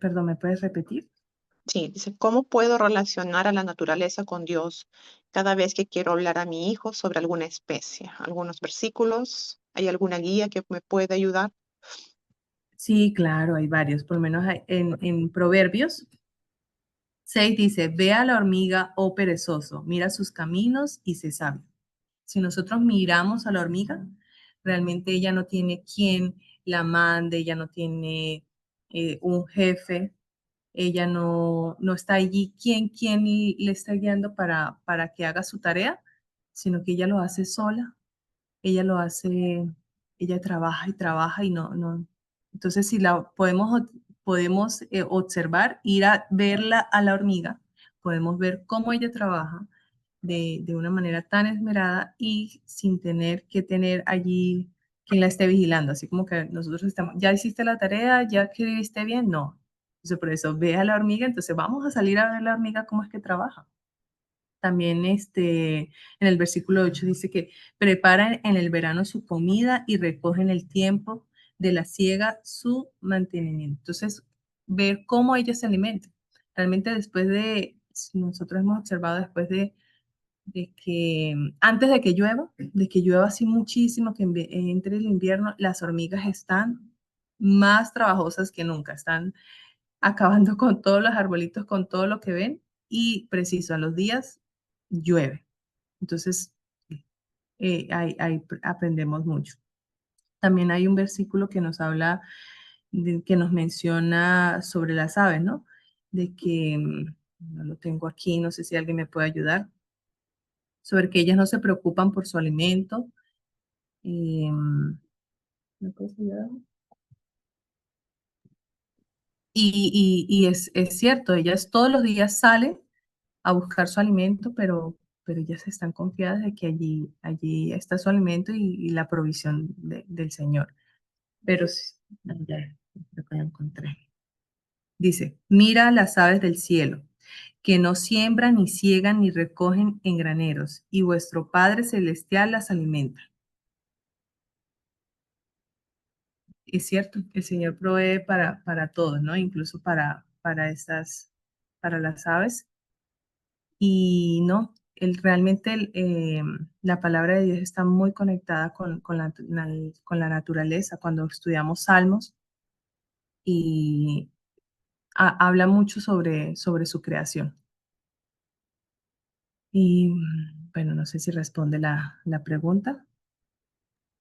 Perdón, ¿me puedes repetir? Sí, dice, ¿cómo puedo relacionar a la naturaleza con Dios cada vez que quiero hablar a mi hijo sobre alguna especie? ¿Algunos versículos? ¿Hay alguna guía que me puede ayudar? Sí, claro, hay varios, por lo menos en Proverbios 6 dice, ve a la hormiga, oh perezoso, mira sus caminos y sé sabio. Si nosotros miramos a la hormiga, realmente ella no tiene quien la mande, ella no tiene un jefe, ella no está allí quien le está guiando para que haga su tarea, sino que ella lo hace sola, ella lo hace, ella trabaja y trabaja y no. Entonces, si la podemos observar, ir a verla a la hormiga, podemos ver cómo ella trabaja de una manera tan esmerada y sin tener que tener allí quien la esté vigilando, así como que nosotros estamos, ¿ya hiciste la tarea? ¿Ya escribiste bien? No. Entonces, por eso ve a la hormiga, entonces vamos a salir a ver la hormiga cómo es que trabaja. También en el versículo 8 dice que preparan en el verano su comida y recogen el tiempo de la siega su mantenimiento. Entonces, ver cómo ellos se alimentan. Realmente después si nosotros hemos observado después de que antes de que llueva así muchísimo, que entre el invierno, las hormigas están más trabajosas que nunca, están acabando con todos los arbolitos, con todo lo que ven, y preciso, a los días llueve. Entonces, ahí aprendemos mucho. También hay un versículo que nos habla, que nos menciona sobre las aves, ¿no? De que, no lo tengo aquí, no sé si alguien me puede ayudar, sobre que ellas no se preocupan por su alimento. ¿Me puedes ayudar? Y es cierto, ellas todos los días salen a buscar su alimento, pero ellas están confiadas de que allí está su alimento y la provisión del Señor. Pero ya, creo que ya encontré. Dice, mira las aves del cielo, que no siembran, ni ciegan, ni recogen en graneros, y vuestro Padre Celestial las alimenta. Es cierto, el Señor provee para todos, ¿no? Incluso para las aves. Y no, realmente la palabra de Dios está muy conectada con la naturaleza. Cuando estudiamos Salmos y habla mucho sobre su creación. Y bueno, no sé si responde la pregunta.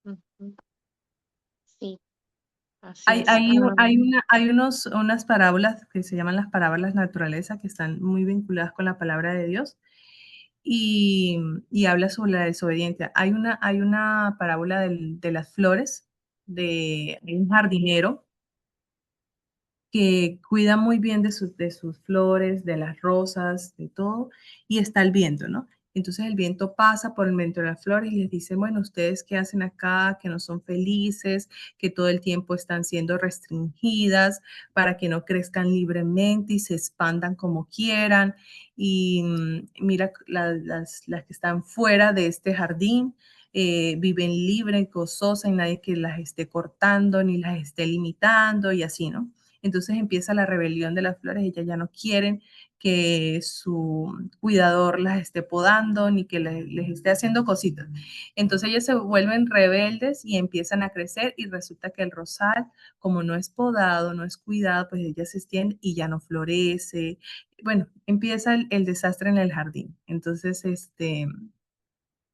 Ujú. Sí, así Hay, es. hay, hay unas parábolas que se llaman las parábolas naturaleza que están muy vinculadas con la palabra de Dios y habla sobre la desobediencia. Hay una parábola de las flores, de un jardinero que cuida muy bien de sus flores, de las rosas, de todo, y está el viento, ¿no? Entonces el viento pasa por el medio de las flores y les dice, bueno, ustedes qué hacen acá, que no son felices, que todo el tiempo están siendo restringidas para que no crezcan libremente y se expandan como quieran. Y mira, las que están fuera de este jardín viven libres, gozosas, y nadie que las esté cortando ni las esté limitando y así, ¿no? Entonces empieza la rebelión de las flores, ellas ya no quieren que su cuidador las esté podando ni que les esté haciendo cositas. Entonces ellas se vuelven rebeldes y empiezan a crecer y resulta que el rosal, como no es podado, no es cuidado, pues ella se extiende y ya no florece. Bueno, empieza el desastre en el jardín. Entonces,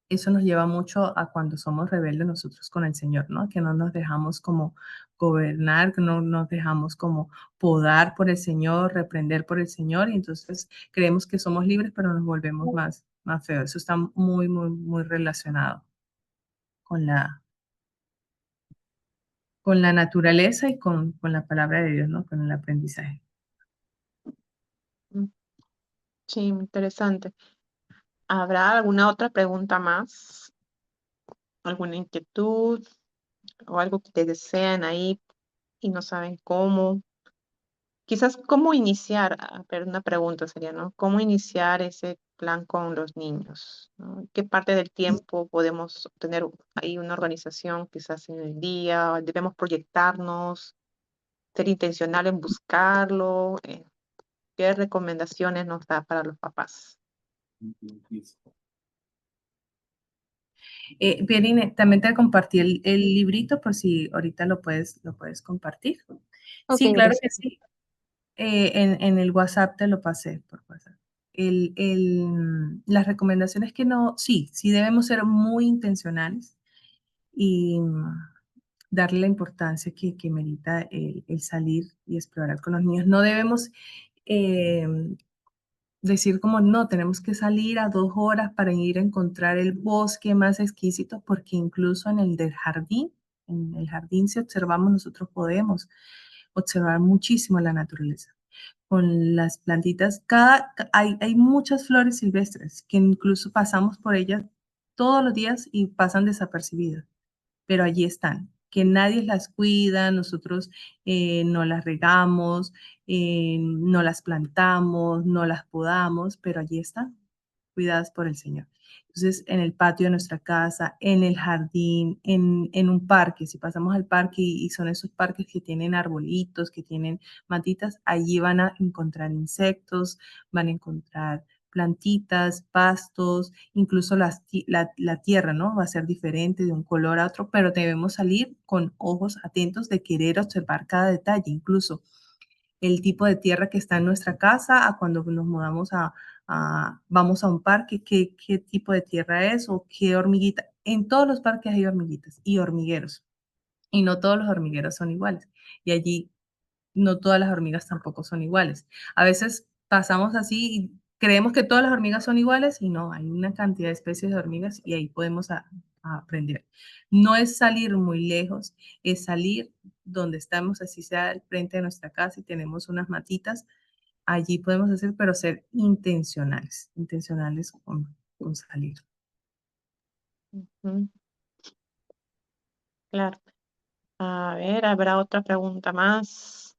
eso nos lleva mucho a cuando somos rebeldes nosotros con el Señor, ¿no? Que no nos dejamos como gobernar, que no nos dejamos como podar por el Señor, reprender por el Señor, y entonces creemos que somos libres, pero nos volvemos más feos. Eso está muy, muy, muy relacionado con con la naturaleza y con la palabra de Dios, ¿no? Con el aprendizaje. Mm, sí, interesante. ¿Habrá alguna otra pregunta más? ¿Alguna inquietud o algo que te desean ahí y no saben cómo? Quizás cómo iniciar, pero una pregunta sería, ¿no? ¿Cómo iniciar ese plan con los niños? ¿No? ¿Qué parte del tiempo podemos tener ahí una organización quizás en el día? ¿Debemos proyectarnos, ser intencional en buscarlo? ¿Qué recomendaciones nos da para los papás? Pierine, también te compartí el librito por si ahorita lo puedes compartir. Ok, Sí, claro que gracias. sí. En el WhatsApp te lo pasé por WhatsApp. Las recomendaciones que no, sí debemos ser muy intencionales y darle la importancia que merita el salir y explorar con los niños. No debemos eh, decir como no, tenemos que salir a 2 horas para ir a encontrar el bosque más exquisito, porque incluso en el jardín si observamos nosotros podemos observar muchísimo la naturaleza. con las plantitas. Hay muchas flores silvestres que incluso pasamos por ellas todos los días y pasan desapercibidas, pero allí están, que nadie las cuida, nosotros no las regamos, no las plantamos, no las podamos, pero allí están, cuidadas por el Señor. Entonces, en el patio de nuestra casa, en el jardín, en un parque, si pasamos al parque y son esos parques que tienen arbolitos, que tienen matitas, allí van a encontrar insectos, van a encontrar plantitas, pastos, incluso la tierra, ¿no? Va a ser diferente de un color a otro, pero debemos salir con ojos atentos de querer observar cada detalle, incluso el tipo de tierra que está en nuestra casa, a cuando nos mudamos vamos a un parque, qué tipo de tierra es o qué hormiguita. En todos los parques hay hormiguitas y hormigueros, y no todos los hormigueros son iguales. Y allí no todas las hormigas tampoco son iguales. A veces pasamos así y creemos que todas las hormigas son iguales y no, hay una cantidad de especies de hormigas y ahí podemos a aprender. No es salir muy lejos, es salir donde estamos, así sea al frente de nuestra casa y tenemos unas matitas, allí podemos hacer, pero ser intencionales con salir. Ujú, claro. A ver, ¿habrá otra pregunta más?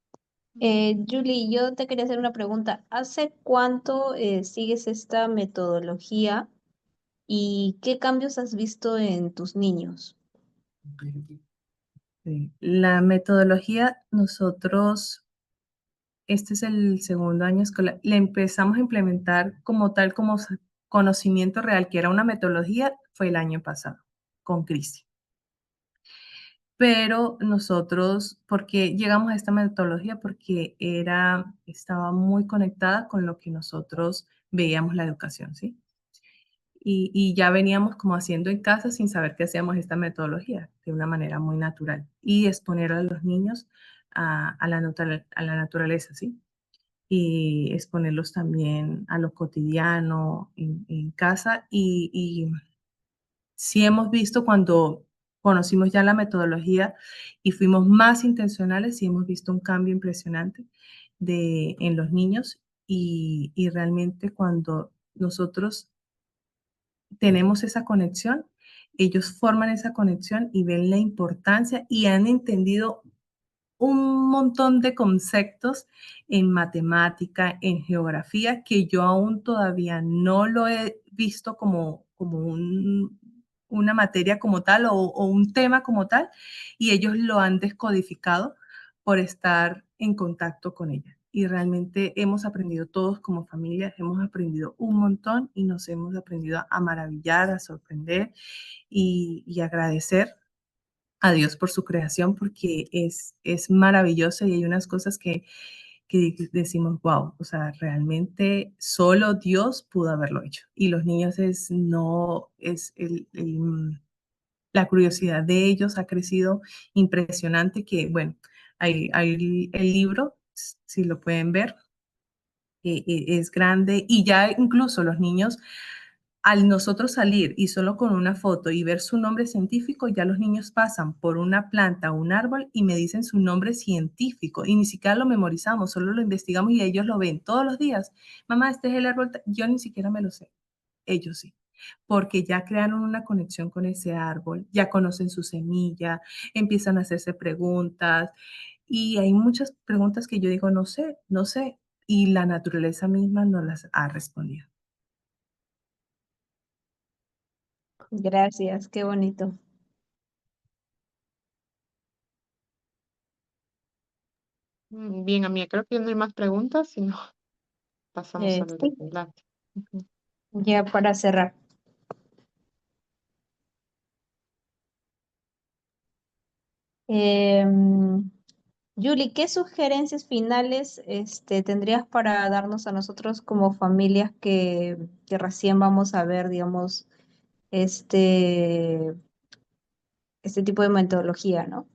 Julie, yo te quería hacer una pregunta. ¿Hace cuánto sigues esta metodología y qué cambios has visto en tus niños? Sí. La metodología, nosotros este es el segundo año escolar, le empezamos a implementar como tal, como conocimiento real, que era una metodología, fue el año pasado, con Cristi. Pero nosotros, porque llegamos a esta metodología? Porque estaba muy conectada con lo que nosotros veíamos la educación, ¿sí? Y ya veníamos como haciendo en casa sin saber que hacíamos esta metodología de una manera muy natural y exponer a los niños a la naturaleza, ¿sí? Y exponerlos también a lo cotidiano en casa. Y sí hemos visto cuando conocimos ya la metodología y fuimos más intencionales, sí hemos visto un cambio impresionante en los niños y realmente cuando nosotros tenemos esa conexión, ellos forman esa conexión y ven la importancia y han entendido un montón de conceptos en matemática, en geografía, que yo aún todavía no lo he visto como una materia como tal o un tema como tal, y ellos lo han descodificado por estar en contacto con ella. Y realmente hemos aprendido todos como familia, hemos aprendido un montón y nos hemos aprendido a maravillar, a sorprender y agradecer a Dios por su creación porque es maravilloso y hay unas cosas que decimos, wow, o sea, realmente solo Dios pudo haberlo hecho. Y los niños no, es la curiosidad de ellos ha crecido impresionante que, bueno, hay el libro, si lo pueden ver, es grande y ya incluso los niños al nosotros salir y solo con una foto y ver su nombre científico, ya los niños pasan por una planta o un árbol y me dicen su nombre científico y ni siquiera lo memorizamos, solo lo investigamos y ellos lo ven todos los días. Mamá, este es el árbol, yo ni siquiera me lo sé, ellos sí, porque ya crearon una conexión con ese árbol, ya conocen su semilla, empiezan a hacerse preguntas y hay muchas preguntas que yo digo, no sé, no sé, y la naturaleza misma no las ha respondido. Gracias, qué bonito. Bien, amiga, creo que no hay más preguntas, sino pasamos al Sí, desenlace. Ujú. ya para cerrar. Em, Julie, ¿qué sugerencias finales tendrías para darnos a nosotros como familias que recién vamos a ver, digamos, este, este tipo de metodología, ¿no?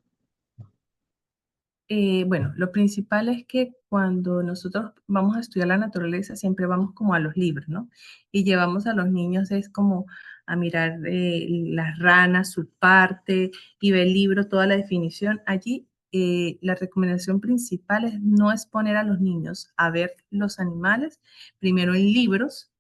Bueno, lo principal es que cuando nosotros vamos a estudiar la naturaleza, siempre vamos como a los libros, ¿no? Y llevamos a los niños es como a mirar las ranas, su parte, y ver el libro, toda la definición. Allí la recomendación principal es no exponer a los niños a ver los animales, primero en libros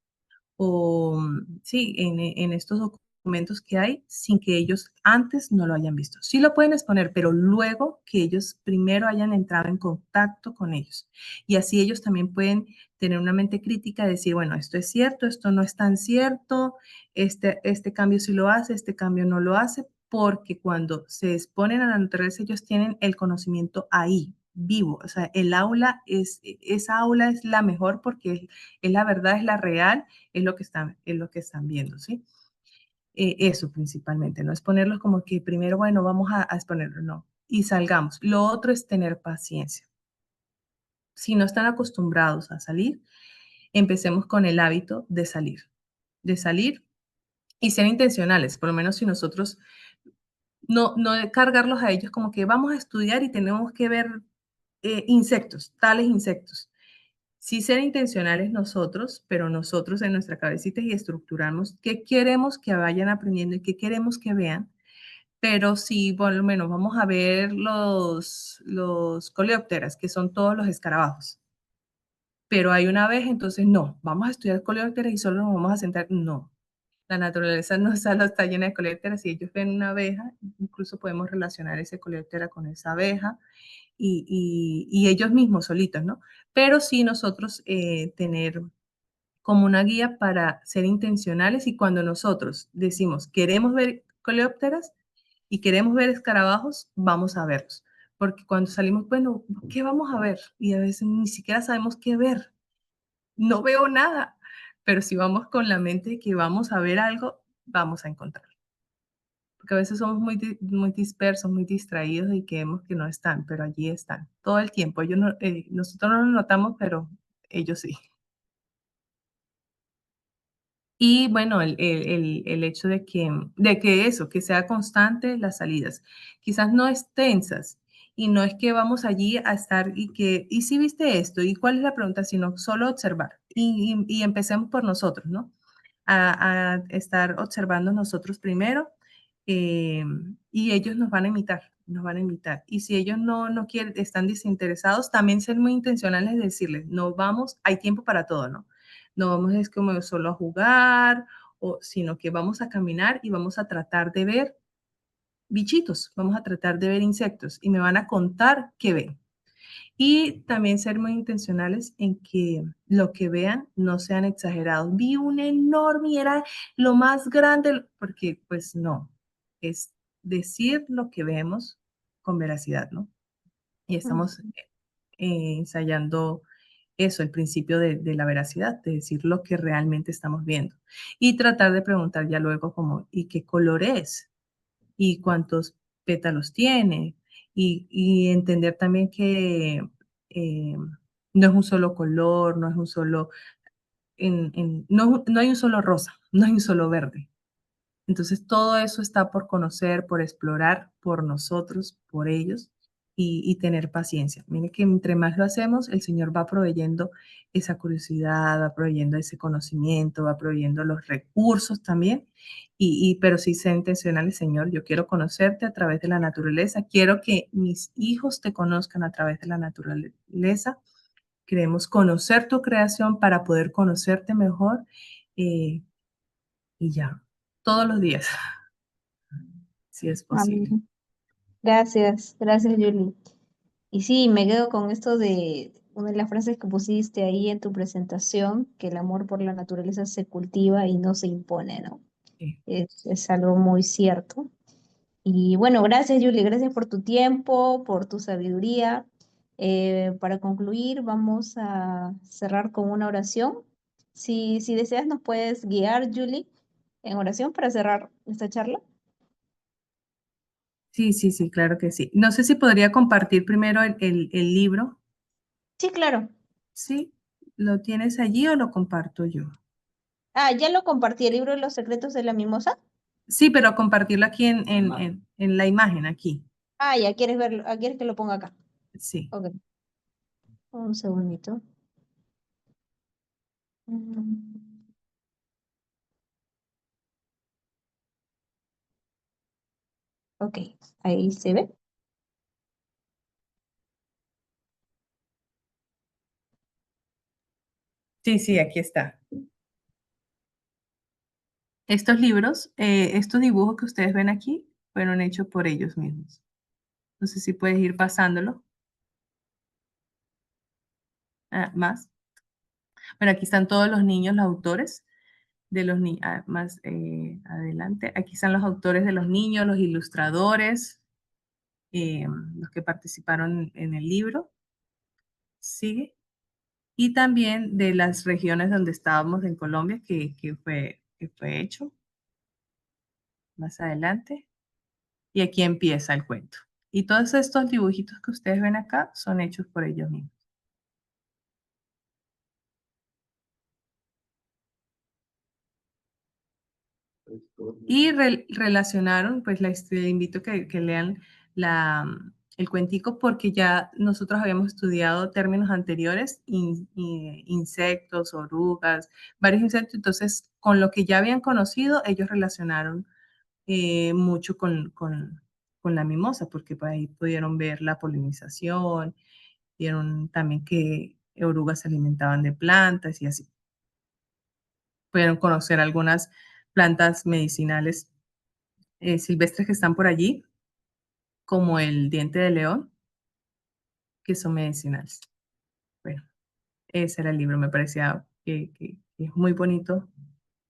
o sí, en estos documentos que hay sin que ellos antes no lo hayan visto. Sí lo pueden exponer, pero luego que ellos primero hayan entrado en contacto con ellos. Y así ellos también pueden tener una mente crítica, decir, bueno, esto es cierto, esto no es tan cierto, este cambio sí lo hace, este cambio no lo hace, porque cuando se exponen a la naturaleza ellos tienen el conocimiento ahí, vivo. O sea, esa aula es la mejor porque es la verdad, es la real, es lo que están viendo, ¿sí? Eso principalmente, no es ponerlos como que primero, bueno, vamos a exponerlo, no. Y salgamos. Lo otro es tener paciencia. Si no están acostumbrados a salir, empecemos con el hábito de salir y ser intencionales, por lo menos si nosotros no cargarlos a ellos como que vamos a estudiar y tenemos que ver insectos, tales insectos. Sí ser intencionales nosotros, pero nosotros en nuestra cabecita y estructurarnos qué queremos que vayan aprendiendo y qué queremos que vean. Pero sí, por lo menos vamos a ver los coleópteras, que son todos los escarabajos. Pero hay una vez, entonces no, vamos a estudiar coleópteras y solo nos vamos a sentar. No, la naturaleza no solo está llena de coleópteras. Si ellos ven una abeja, incluso podemos relacionar ese coleóptera con esa abeja y ellos mismos solitos, ¿no? Pero sí nosotros tener como una guía para ser intencionales y cuando nosotros decimos queremos ver coleópteras y queremos ver escarabajos, vamos a verlos. Porque cuando salimos, bueno, ¿qué vamos a ver? Y a veces ni siquiera sabemos qué ver. No veo nada. Pero si vamos con la mente de que vamos a ver algo, vamos a encontrar. Porque a veces somos muy dispersos, muy distraídos y creemos que no están, pero allí están todo el tiempo. Nosotros no lo notamos, pero ellos sí. Y bueno, el hecho de que eso, que sea constante las salidas, quizás no extensas, y no es que vamos allí a estar ¿y si viste esto? ¿Y cuál es la pregunta? Sino solo observar. Y empecemos por nosotros, ¿no? A estar observando nosotros primero, y ellos nos van a imitar, nos van a imitar. Y si ellos no quieren, están desinteresados, también ser muy intencionales, decirles, no vamos, hay tiempo para todo, ¿no? No vamos es como solo a jugar, sino que vamos a caminar y vamos a tratar de ver bichitos, vamos a tratar de ver insectos y me van a contar qué ven. Y también ser muy intencionales en que lo que vean no sean exagerados. Vi un enorme y era lo más grande, porque pues no, es decir lo que vemos con veracidad, ¿no? Y estamos Ujú. ensayando eso, el principio de la veracidad, de decir lo que realmente estamos viendo. Y tratar de preguntar ya luego como, ¿y qué color es? ¿Y cuántos pétalos tiene? Y entender también que eh, no es un solo color, no es un solo, no hay un solo rosa, no hay un solo verde. Entonces, todo eso está por conocer, por explorar, por nosotros, por ellos y tener paciencia. Mire que entre más lo hacemos, el Señor va proveyendo esa curiosidad, va proveyendo ese conocimiento, va proveyendo los recursos también. Pero sí ser intencional, Señor, yo quiero conocerte a través de la naturaleza, quiero que mis hijos te conozcan a través de la naturaleza. Queremos conocer tu creación para poder conocerte mejor eh, y ya, todos los días. Si es posible. Amén. Gracias, gracias, Julie. Y sí, me quedo con esto de una de las frases que pusiste ahí en tu presentación, que el amor por la naturaleza se cultiva y no se impone, ¿no? Sí, Es algo muy cierto. Y bueno, gracias, Julie, gracias por tu tiempo, por tu sabiduría. Para concluir, vamos a cerrar con una oración. Si deseas, nos puedes guiar, Julie, en oración para cerrar esta charla. sí, sí, sí, claro que sí. No sé si podría compartir primero el libro. Sí, claro. ¿Sí? ¿Lo tienes allí o lo comparto yo? Ah, ya lo compartí, el libro de los secretos de la mimosa. Sí, pero compartirlo aquí en la imagen, aquí. Ah, ya quieres verlo, quieres que lo ponga acá. Sí. Ok, un segundito. Mm, ok, ahí se ve. Sí, sí, aquí está. Estos libros, estos dibujos que ustedes ven aquí, fueron hechos por ellos mismos. No sé si puedes ir pasándolo. Más. Bueno, aquí están todos los niños, los autores de los niños. Más adelante. Aquí están los autores de los niños, los ilustradores, los que participaron en el libro. Sigue. Y también de las regiones donde estábamos en Colombia, que fue hecho más adelante. Y aquí empieza el cuento. Y todos estos dibujitos que ustedes ven acá son hechos por ellos mismos. Y relacionaron, pues les invito a que lean el cuentico porque ya nosotros habíamos estudiado términos anteriores, insectos, orugas, varios insectos, entonces con lo que ya habían conocido, ellos relacionaron mucho con la mimosa, porque por ahí pudieron ver la polinización, vieron también que orugas se alimentaban de plantas y así. Pudieron conocer algunas plantas medicinales silvestres que están por allí, como el diente de león, que son medicinales. Bueno, ese era el libro, me parecía que es muy bonito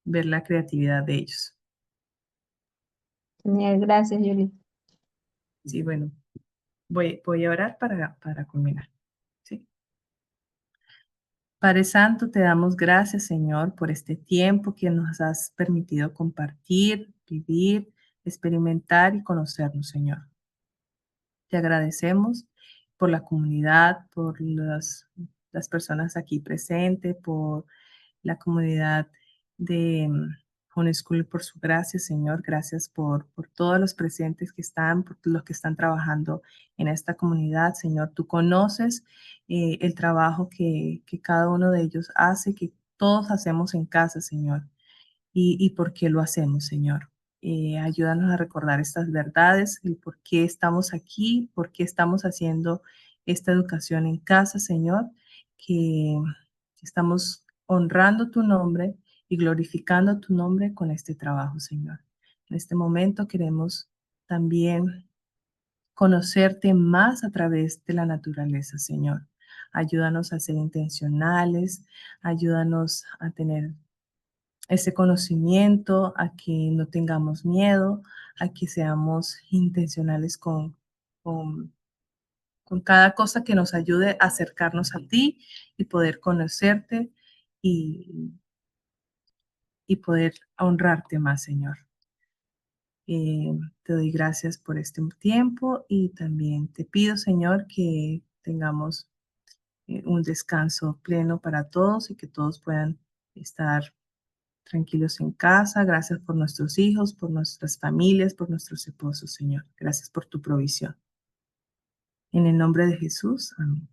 ver la creatividad de ellos. Genial, gracias, Julie. Sí, bueno, voy a orar para culminar. ¿Sí? Padre Santo, te damos gracias, Señor, por este tiempo que nos has permitido compartir, vivir, experimentar y conocernos, Señor. Te agradecemos por la comunidad, por las personas aquí presentes, por la comunidad de Homeschool, por su gracia, Señor. Gracias por todos los presentes que están, por los que están trabajando en esta comunidad, Señor. Tú conoces el trabajo que cada uno de ellos hace, que todos hacemos en casa, Señor. Y por qué lo hacemos, Señor. Ayúdanos a recordar estas verdades, el por qué estamos aquí, por qué estamos haciendo esta educación en casa, Señor, que estamos honrando tu nombre y glorificando tu nombre con este trabajo, Señor. En este momento queremos también conocerte más a través de la naturaleza, Señor. Ayúdanos a ser intencionales, ayúdanos a tener ese conocimiento, a que no tengamos miedo, a que seamos intencionales con, con cada cosa que nos ayude a acercarnos a ti y poder conocerte y, y poder honrarte más, Señor. Te doy gracias por este tiempo y también te pido, Señor, que tengamos un descanso pleno para todos y que todos puedan estar tranquilos en casa. Gracias por nuestros hijos, por nuestras familias, por nuestros esposos, Señor. Gracias por tu provisión. En el nombre de Jesús, amén.